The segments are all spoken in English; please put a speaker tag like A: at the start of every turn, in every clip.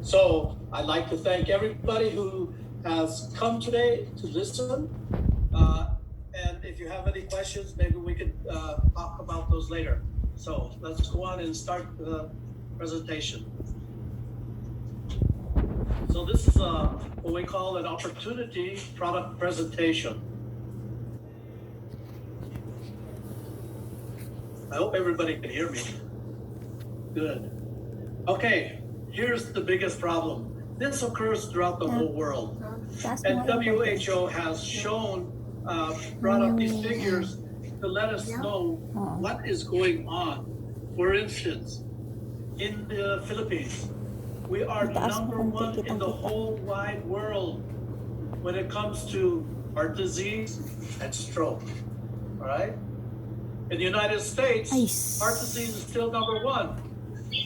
A: So I'd like to thank everybody who has come today to listen. Uh, and if you have any questions, maybe we could talk about those later. So let's go on and start the presentation. So this is what we call an opportunity product presentation. I hope everybody can hear me. Good. Okay, here's the biggest problem. This occurs throughout the whole world. And WHO has shown, brought up these figures to let us know what is going on. For instance, in the Philippines, we are number one in the whole wide world when it comes to heart disease and stroke. All right? In the United States, heart disease is still number one.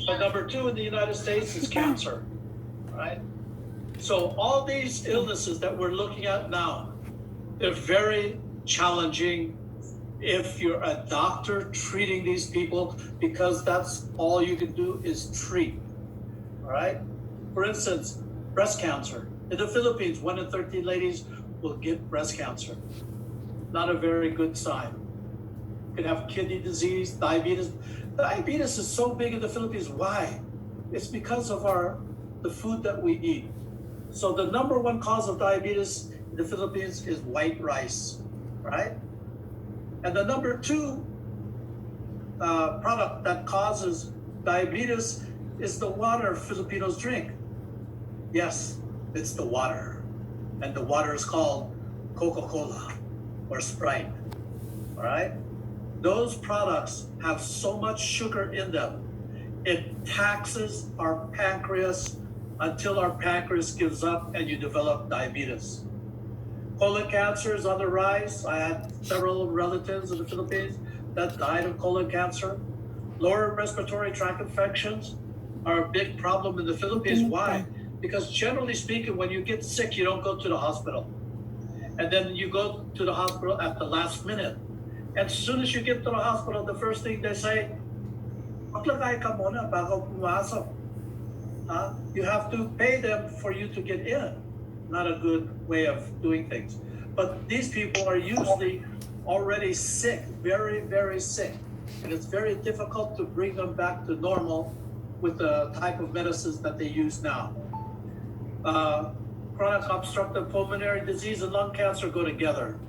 A: But number two in the United States is cancer. All right? So all these illnesses that we're looking at now, they're very challenging if you're a doctor treating these people, because that's all you can do is treat. All right? For instance, breast cancer. In the Philippines, 1 in 13 ladies will get breast cancer. Not a very good sign. You can have kidney disease, diabetes. Diabetes is so big in the Philippines. Why? It's because of the food that we eat. So the number one cause of diabetes in the Philippines is white rice, right? And the number two product that causes diabetes is the water Filipinos drink. Yes, it's the water. And the water is called Coca-Cola or Sprite, all right? Those products have so much sugar in them. It taxes our pancreas until our pancreas gives up and you develop diabetes. Colon cancer is on the rise. I had several relatives in the Philippines that died of colon cancer. Lower respiratory tract infections are a big problem in the Philippines. Why? Because generally speaking, when you get sick, you don't go to the hospital. And then you go to the hospital at the last minute. And as soon as you get to the hospital, the first thing they say, maglagay ka muna bago pumasok. You have to pay them for you to get in. Not a good way of doing things. But these people are usually already sick, very, very sick. And it's very difficult to bring them back to normal with the type of medicines that they use now. Chronic obstructive pulmonary disease and lung cancer go together.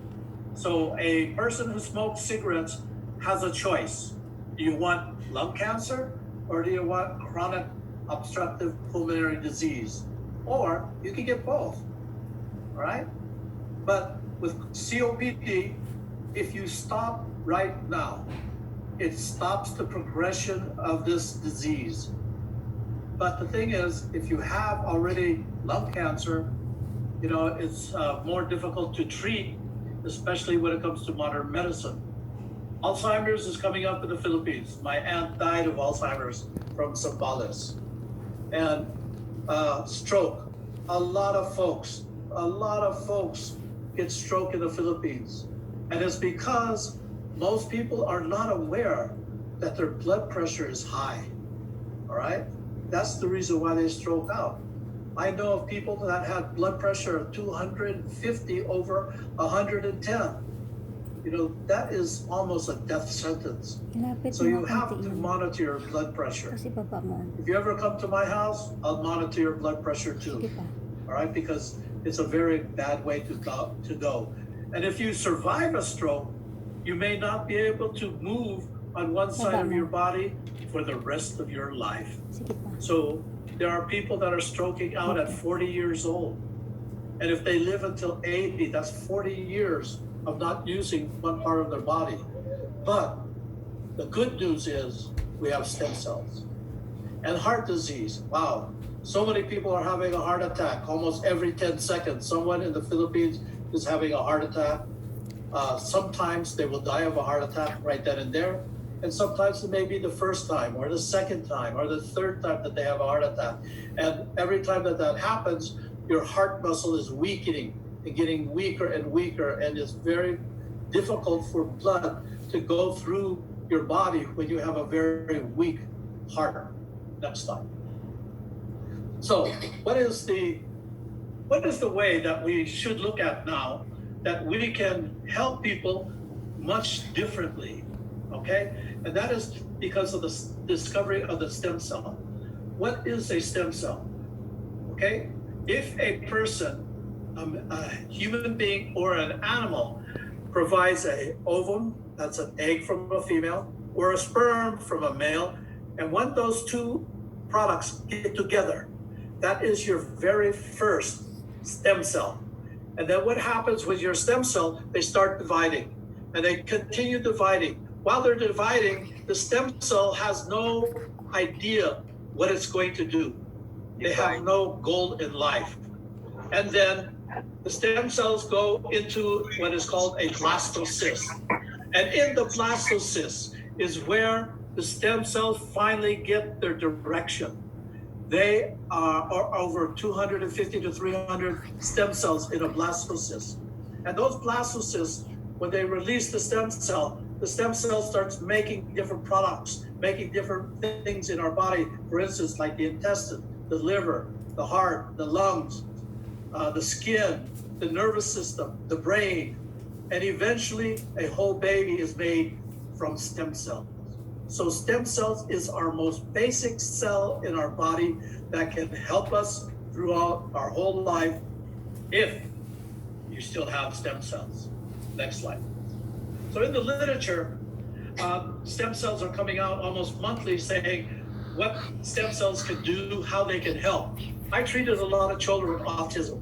A: So a person who smokes cigarettes has a choice. Do you want lung cancer or do you want chronic obstructive pulmonary disease? Or you can get both, all right? But with COPD, if you stop right now, it stops the progression of this disease. But the thing is, if you have already lung cancer, it's more difficult to treat, especially when it comes to modern medicine. Alzheimer's is coming up in the Philippines. My aunt died of Alzheimer's from Zambales. And stroke. A lot of folks get stroke in the Philippines. And it's because most people are not aware that their blood pressure is high, all right? That's the reason why they stroke out. I know of people that had blood pressure of 250 over 110. That is almost a death sentence. So you have to monitor your blood pressure. If you ever come to my house, I'll monitor your blood pressure too. All right, because it's a very bad way to go. And if you survive a stroke, you may not be able to move on one side of your body for the rest of your life. So there are people that are stroking out at 40 years old. And if they live until 80, that's 40 years of not using one part of their body. But the good news is we have stem cells. And heart disease, wow. So many people are having a heart attack. Almost every 10 seconds, someone in the Philippines is having a heart attack. Sometimes they will die of a heart attack right then and there. And sometimes it may be the first time or the second time or the third time that they have a heart attack. And every time that happens, your heart muscle is weakening and getting weaker and weaker. And it's very difficult for blood to go through your body when you have a very weak heart. Next slide. So what is the way that we should look at now that we can help people much differently? Okay, and that is because of the discovery of the stem cell. What is a stem cell? Okay, if a person, a human being or an animal, provides a ovum, that's an egg from a female, or a sperm from a male, and when those two products get together, that is your very first stem cell. And then what happens with your stem cell? They start dividing, and they continue dividing. While they're dividing, the stem cell has no idea what it's going to do. They have no goal in life. And then the stem cells go into what is called a blastocyst. And in the blastocyst is where the stem cells finally get their direction. They are over 250 to 300 stem cells in a blastocyst. And those blastocysts, when they release the stem cell starts making different products, making different things in our body. For instance, like the intestine, the liver, the heart, the lungs, the skin, the nervous system, the brain, and eventually a whole baby is made from stem cells. So stem cells is our most basic cell in our body that can help us throughout our whole life if you still have stem cells. Next slide. So in the literature, stem cells are coming out almost monthly saying what stem cells can do, how they can help. I treated a lot of children with autism,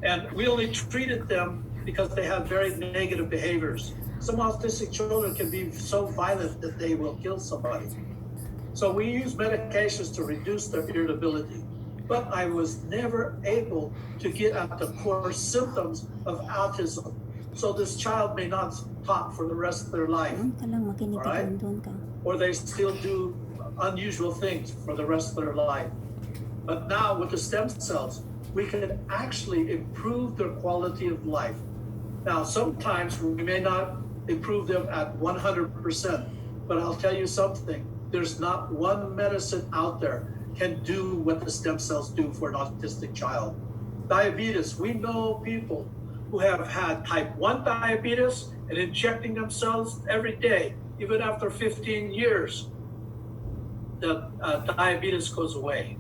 A: and we only treated them because they have very negative behaviors. Some autistic children can be so violent that they will kill somebody. So we use medications to reduce their irritability. But I was never able to get at the core symptoms of autism. So this child may not talk for the rest of their life, all right? Or they still do unusual things for the rest of their life. But now with the stem cells, we can actually improve their quality of life. Now, sometimes we may not improve them at 100%, but I'll tell you something, there's not one medicine out there can do what the stem cells do for an autistic child. Diabetes, we know people who have had type 1 diabetes and injecting themselves every day, even after 15 years, the diabetes goes away.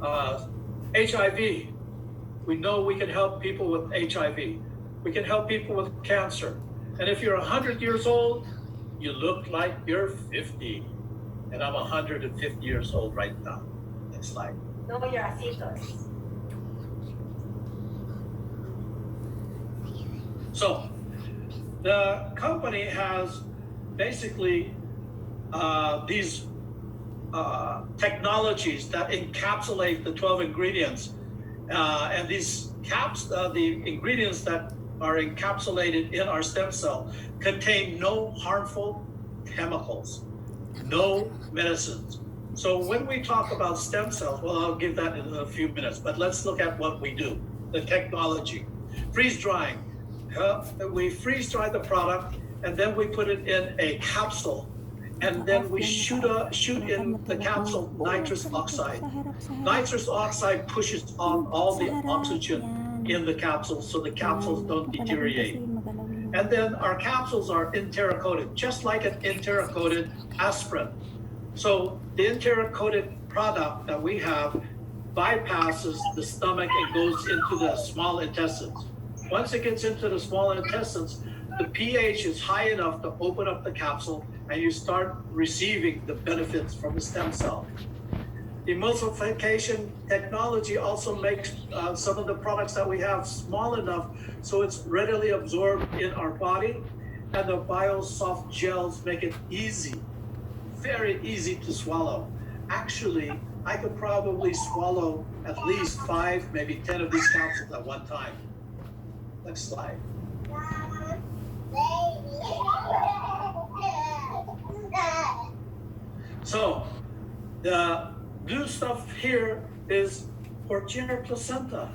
A: HIV, we know we can help people with HIV. We can help people with cancer. And if you're 100 years old, you look like you're 50. And I'm 150 years old right now. Next slide.
B: Know your fetus.
A: So the company has basically these technologies that encapsulate the 12 ingredients. And these the ingredients that are encapsulated in our stem cell contain no harmful chemicals, no medicines. So when we talk about stem cells, well, I'll give that in a few minutes, but let's look at what we do, the technology. Freeze drying. We freeze dry the product and then we put it in a capsule. And then we shoot in the capsule nitrous oxide. Nitrous oxide pushes on all the oxygen in the capsule so the capsules don't deteriorate. And then our capsules are enteric-coated, just like an enteric-coated aspirin. So the enteric-coated product that we have bypasses the stomach and goes into the small intestines. Once it gets into the small intestines, the pH is high enough to open up the capsule and you start receiving the benefits from the stem cell. Emulsification technology also makes some of the products that we have small enough so it's readily absorbed in our body, and the BioSoft gels make it easy, very easy to swallow. Actually, I could probably swallow at least 5, maybe 10 of these capsules at one time. Next slide. So the new stuff here is Portier placenta,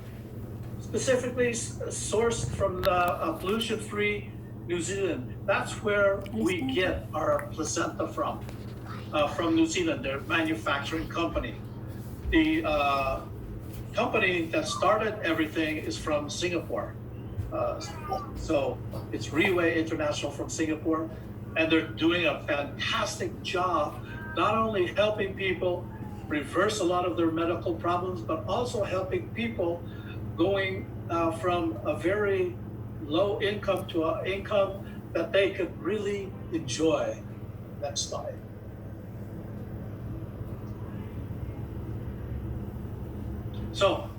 A: specifically sourced from the pollution-free New Zealand. That's where we get our placenta from New Zealand, their manufacturing company. The company that started everything is from Singapore. Uh, so it's Reway International from Singapore, and they're doing a fantastic job, not only helping people reverse a lot of their medical problems, but also helping people going from a very low income to an income that they could really enjoy. Next slide. So,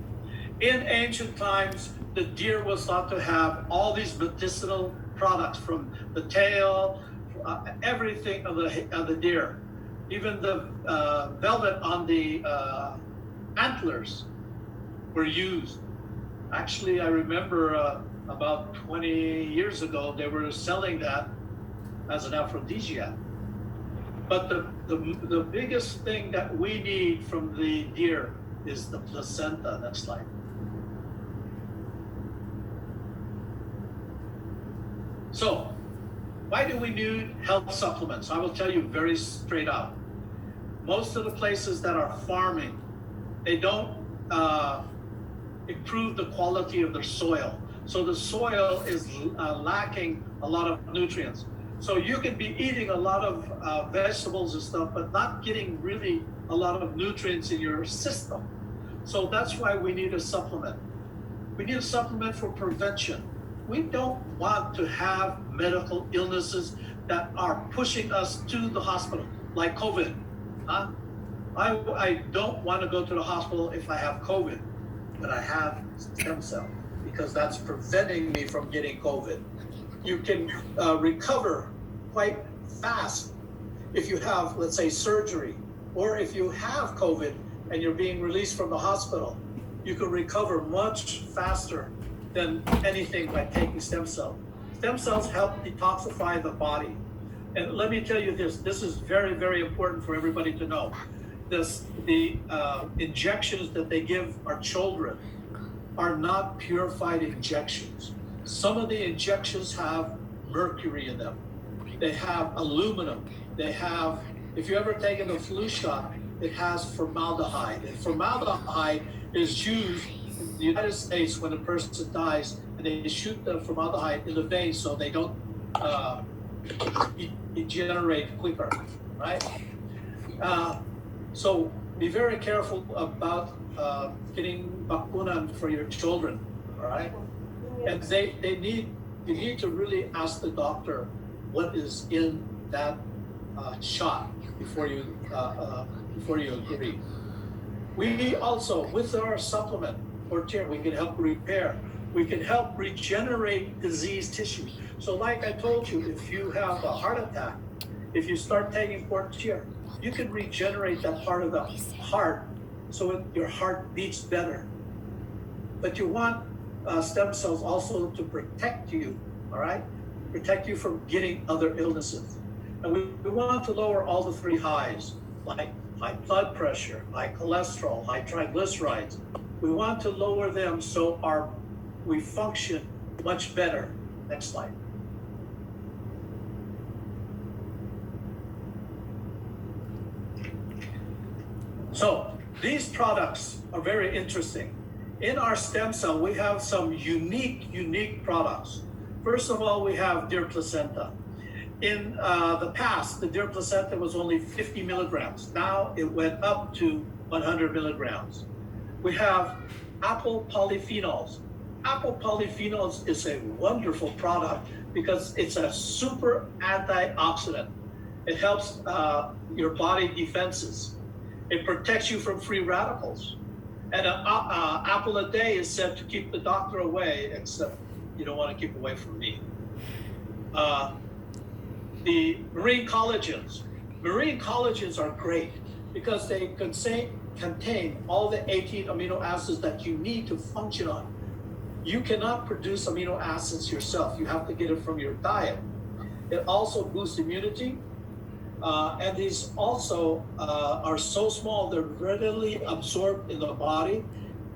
A: in ancient times, the deer was thought to have all these medicinal products from the tail, everything of the deer, even the velvet on the antlers were used. Actually, I remember about 20 years ago, they were selling that as an aphrodisiac. But the biggest thing that we need from the deer is the placenta. Next slide. So, why do we need health supplements? I will tell you very straight up. Most of the places that are farming, they don't improve the quality of their soil. So the soil is lacking a lot of nutrients. So you can be eating a lot of vegetables and stuff, but not getting really a lot of nutrients in your system. So that's why we need a supplement. We need a supplement for prevention. We don't want to have medical illnesses that are pushing us to the hospital, like COVID. I don't want to go to the hospital if I have COVID, but I have stem cell because that's preventing me from getting COVID. You can recover quite fast if you have, let's say, surgery, or if you have COVID and you're being released from the hospital, you can recover much faster than anything by taking stem cells. Stem cells help detoxify the body. And let me tell you this is very, very important for everybody to know. The injections that they give our children are not purified injections. Some of the injections have mercury in them. They have aluminum. They have, if you ever taken a flu shot, it has formaldehyde. And formaldehyde is used in the United States when a person dies, and they shoot the formaldehyde in the veins so they don't degenerate quicker, right? So be very careful about getting bakunan for your children, all right? And you need to really ask the doctor what is in that shot before you agree. We also, with our supplement or tier, we can help repair. We can help regenerate diseased tissue. So like I told you, if you have a heart attack, if you start taking Portier, you can regenerate that part of the heart so your heart beats better. But you want stem cells also to protect you, all right? Protect you from getting other illnesses. And we want to lower all the three highs, like high blood pressure, high cholesterol, high triglycerides. We want to lower them so we function much better. Next slide. So these products are very interesting. In our stem cell, we have some unique products. First of all, we have deer placenta. In the past, the deer placenta was only 50 milligrams. Now it went up to 100 milligrams. We have apple polyphenols. Apple polyphenols is a wonderful product because it's a super antioxidant. It helps your body defenses. It protects you from free radicals. And an apple a day is said to keep the doctor away, except you don't want to keep away from me. The marine collagens. Marine collagens are great because they contain all the 18 amino acids that you need to function on. You cannot produce amino acids yourself. You have to get it from your diet. It also boosts immunity. And these also are so small, they're readily absorbed in the body,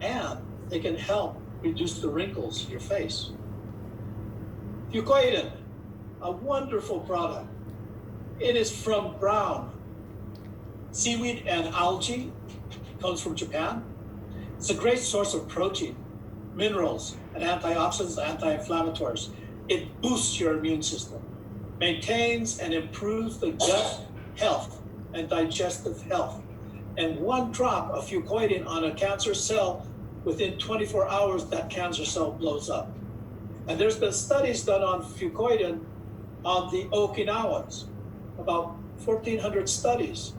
A: and they can help reduce the wrinkles in your face. Fucoidan, a wonderful product. It is from brown seaweed and algae, comes from Japan. It's a great source of protein, minerals, and antioxidants, anti-inflammatories. It boosts your immune system, maintains and improves the gut health and digestive health. And one drop of fucoidan on a cancer cell, within 24 hours, that cancer cell blows up. And there's been studies done on fucoidan on the Okinawans, about 1,400 studies,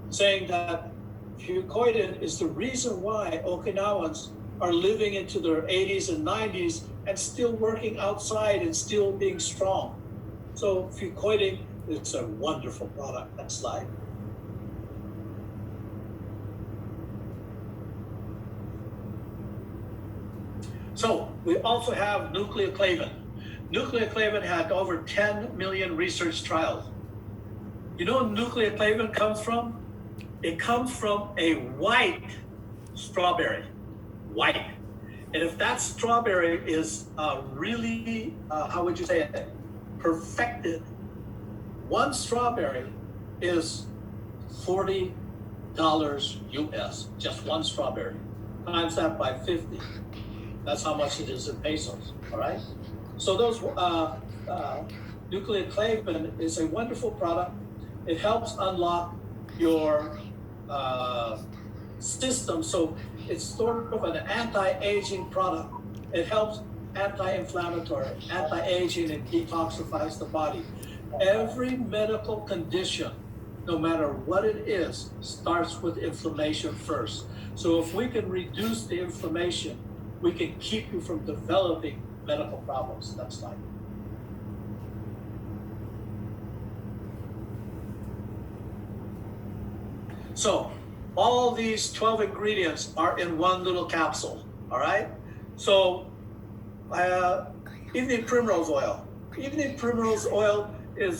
A: saying that fucoidan is the reason why Okinawans are living into their 80s and 90s and still working outside and still being strong. So fucoidan is a wonderful product. Next slide. So we also have nucleoclavin. Nucleoclavin had over 10 million research trials. You know what nucleoclavin comes from? It comes from a white strawberry, white. And if that strawberry is really, how would you say it, perfected, one strawberry is $40 US, just one strawberry. Times that by 50. That's how much it is in pesos, all right? So those nucleoclavin is a wonderful product. It helps unlock your system. So it's sort of an anti-aging product. It helps anti-inflammatory, anti-aging, and detoxifies the body. Every medical condition, no matter what it is, starts with inflammation first. So if we can reduce the inflammation, we can keep you from developing medical problems. Next slide. So all these 12 ingredients are in one little capsule, all right? So evening primrose oil. Evening primrose oil it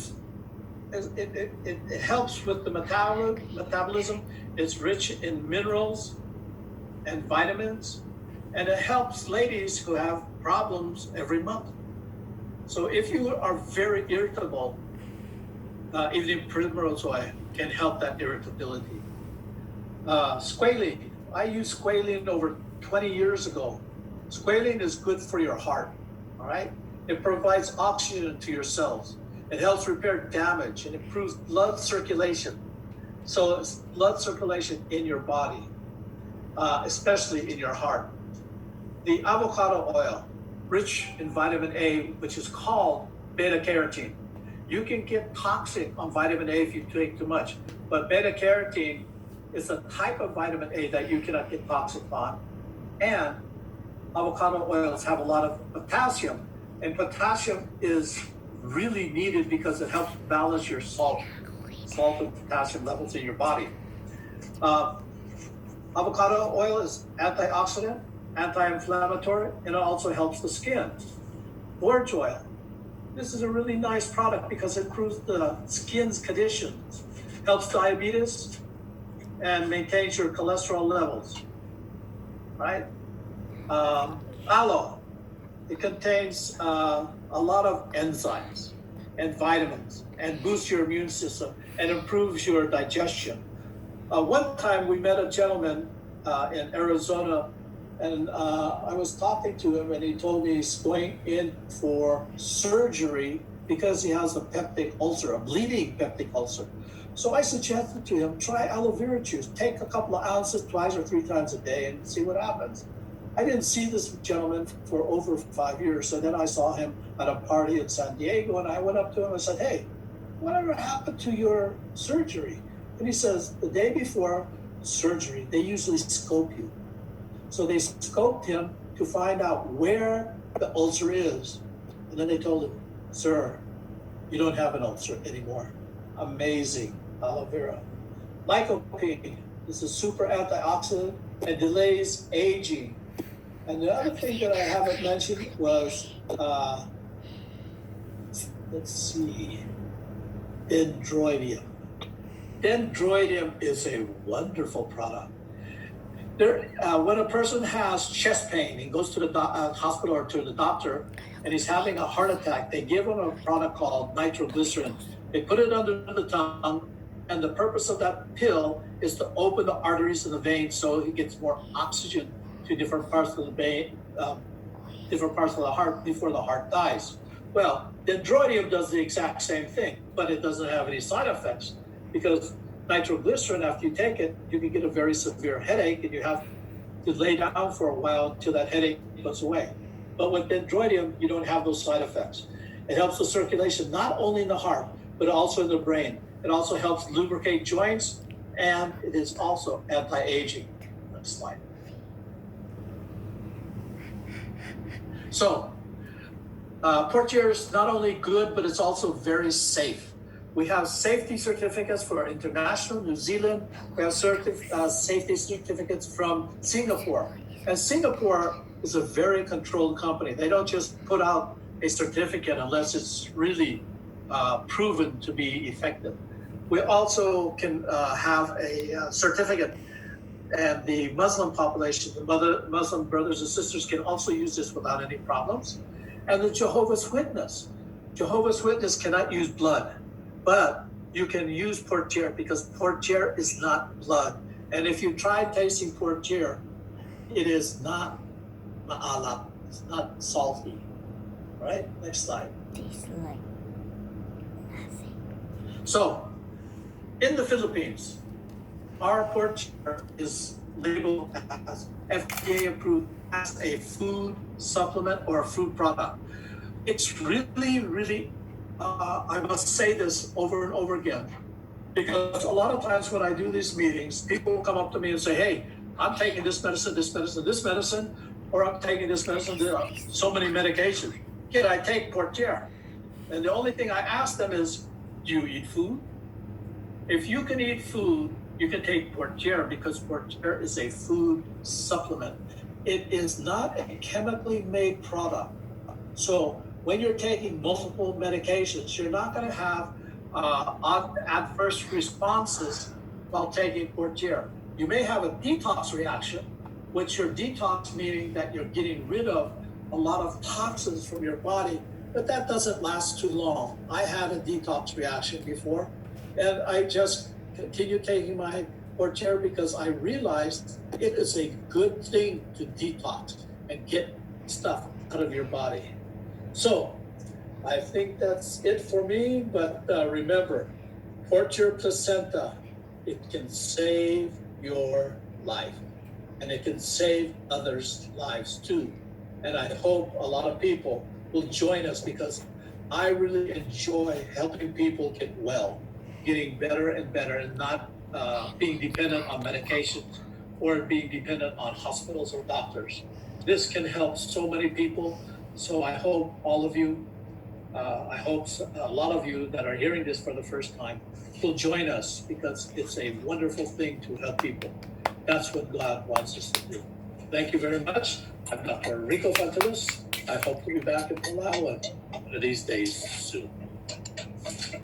A: helps with the metabolism. It's rich in minerals and vitamins, and it helps ladies who have problems every month. So if you are very irritable, evening primrose oil can help that irritability. Squalene. I used squalene over 20 years ago. Squalene is good for your heart, all right? It provides oxygen to your cells. It helps repair damage and improves blood circulation. So it's blood circulation in your body, especially in your heart. The avocado oil, rich in vitamin A, which is called beta carotene. You can get toxic on vitamin A if you take too much, but beta carotene is a type of vitamin A that you cannot get toxic on. And avocado oils have a lot of potassium, and potassium is really needed because it helps balance your salt and potassium levels in your body. Avocado oil is antioxidant, anti-inflammatory, and it also helps the skin. Borage oil. This is a really nice product because it improves the skin's conditions, helps diabetes, and maintains your cholesterol levels, right? Aloe, it contains a lot of enzymes and vitamins and boosts your immune system and improves your digestion. One time we met a gentleman in Arizona, and I was talking to him, and he told me he's going in for surgery because he has a peptic ulcer, a bleeding peptic ulcer. So I suggested to him, try aloe vera juice. Take a couple of ounces twice or three times a day and see what happens. I didn't see this gentleman for over 5 years. So then I saw him at a party in San Diego, and I went up to him and said, hey, whatever happened to your surgery? And he says, the day before surgery, they usually scope you. So they scoped him to find out where the ulcer is. And then they told him, sir, you don't have an ulcer anymore. Amazing. Aloe vera. Lycopene is a super antioxidant and delays aging. And the other thing that I haven't mentioned was, let's see, dendroidium. Dendroidium is a wonderful product. When a person has chest pain and goes to the hospital or to the doctor and he's having a heart attack, they give him a product called nitroglycerin. They put it under the tongue, And the purpose of that pill is to open the arteries and the veins so it gets more oxygen to different parts of the vein, different parts of the heart before the heart dies. Well, dendroidium does the exact same thing, but it doesn't have any side effects because nitroglycerin, after you take it, you can get a very severe headache and you have to lay down for a while until that headache goes away. But with dendroidium, you don't have those side effects. It helps the circulation not only in the heart, but also in the brain. It also helps lubricate joints, and it is also anti-aging. Next slide. So, Portier is not only good, but it's also very safe. We have safety certificates for international, New Zealand. We have safety certificates from Singapore. And Singapore is a very controlled company. They don't just put out a certificate unless it's really proven to be effective. We also can have a certificate, and the Muslim population, the Muslim brothers and sisters can also use this without any problems. And the Jehovah's Witness cannot use blood, but you can use Portier because Portier is not blood. And if you try tasting Portier, it is not ma'alat, it's not salty. All right, next slide.
C: Tastes like nothing.
A: So, in the Philippines, our Portier is labeled as FDA approved as a food supplement or a food product. It's really, I must say this over and over again, because a lot of times when I do these meetings, people will come up to me and say, hey, I'm taking this medicine, or I'm taking this medicine, there are so many medications. Can I take Portier? And the only thing I ask them is, do you eat food? If you can eat food, you can take Portier because Portier is a food supplement. It is not a chemically made product. So when you're taking multiple medications, you're not going to have adverse responses while taking Portier. You may have a detox reaction, which your detox meaning that you're getting rid of a lot of toxins from your body, but that doesn't last too long. I had a detox reaction before, and I just continued taking my Portier because I realized it is a good thing to detox and get stuff out of your body. So I think that's it for me, but remember, Portier Placenta, it can save your life, and it can save others' lives too. And I hope a lot of people will join us because I really enjoy helping people get well, getting better and better, and not being dependent on medications or being dependent on hospitals or doctors. This can help so many people. So I hope all of you, I hope a lot of you that are hearing this for the first time will join us because it's a wonderful thing to help people. That's what God wants us to do. Thank you very much. I'm Dr. Rico Fontanus. I hope to be back in Palawan one of these days soon.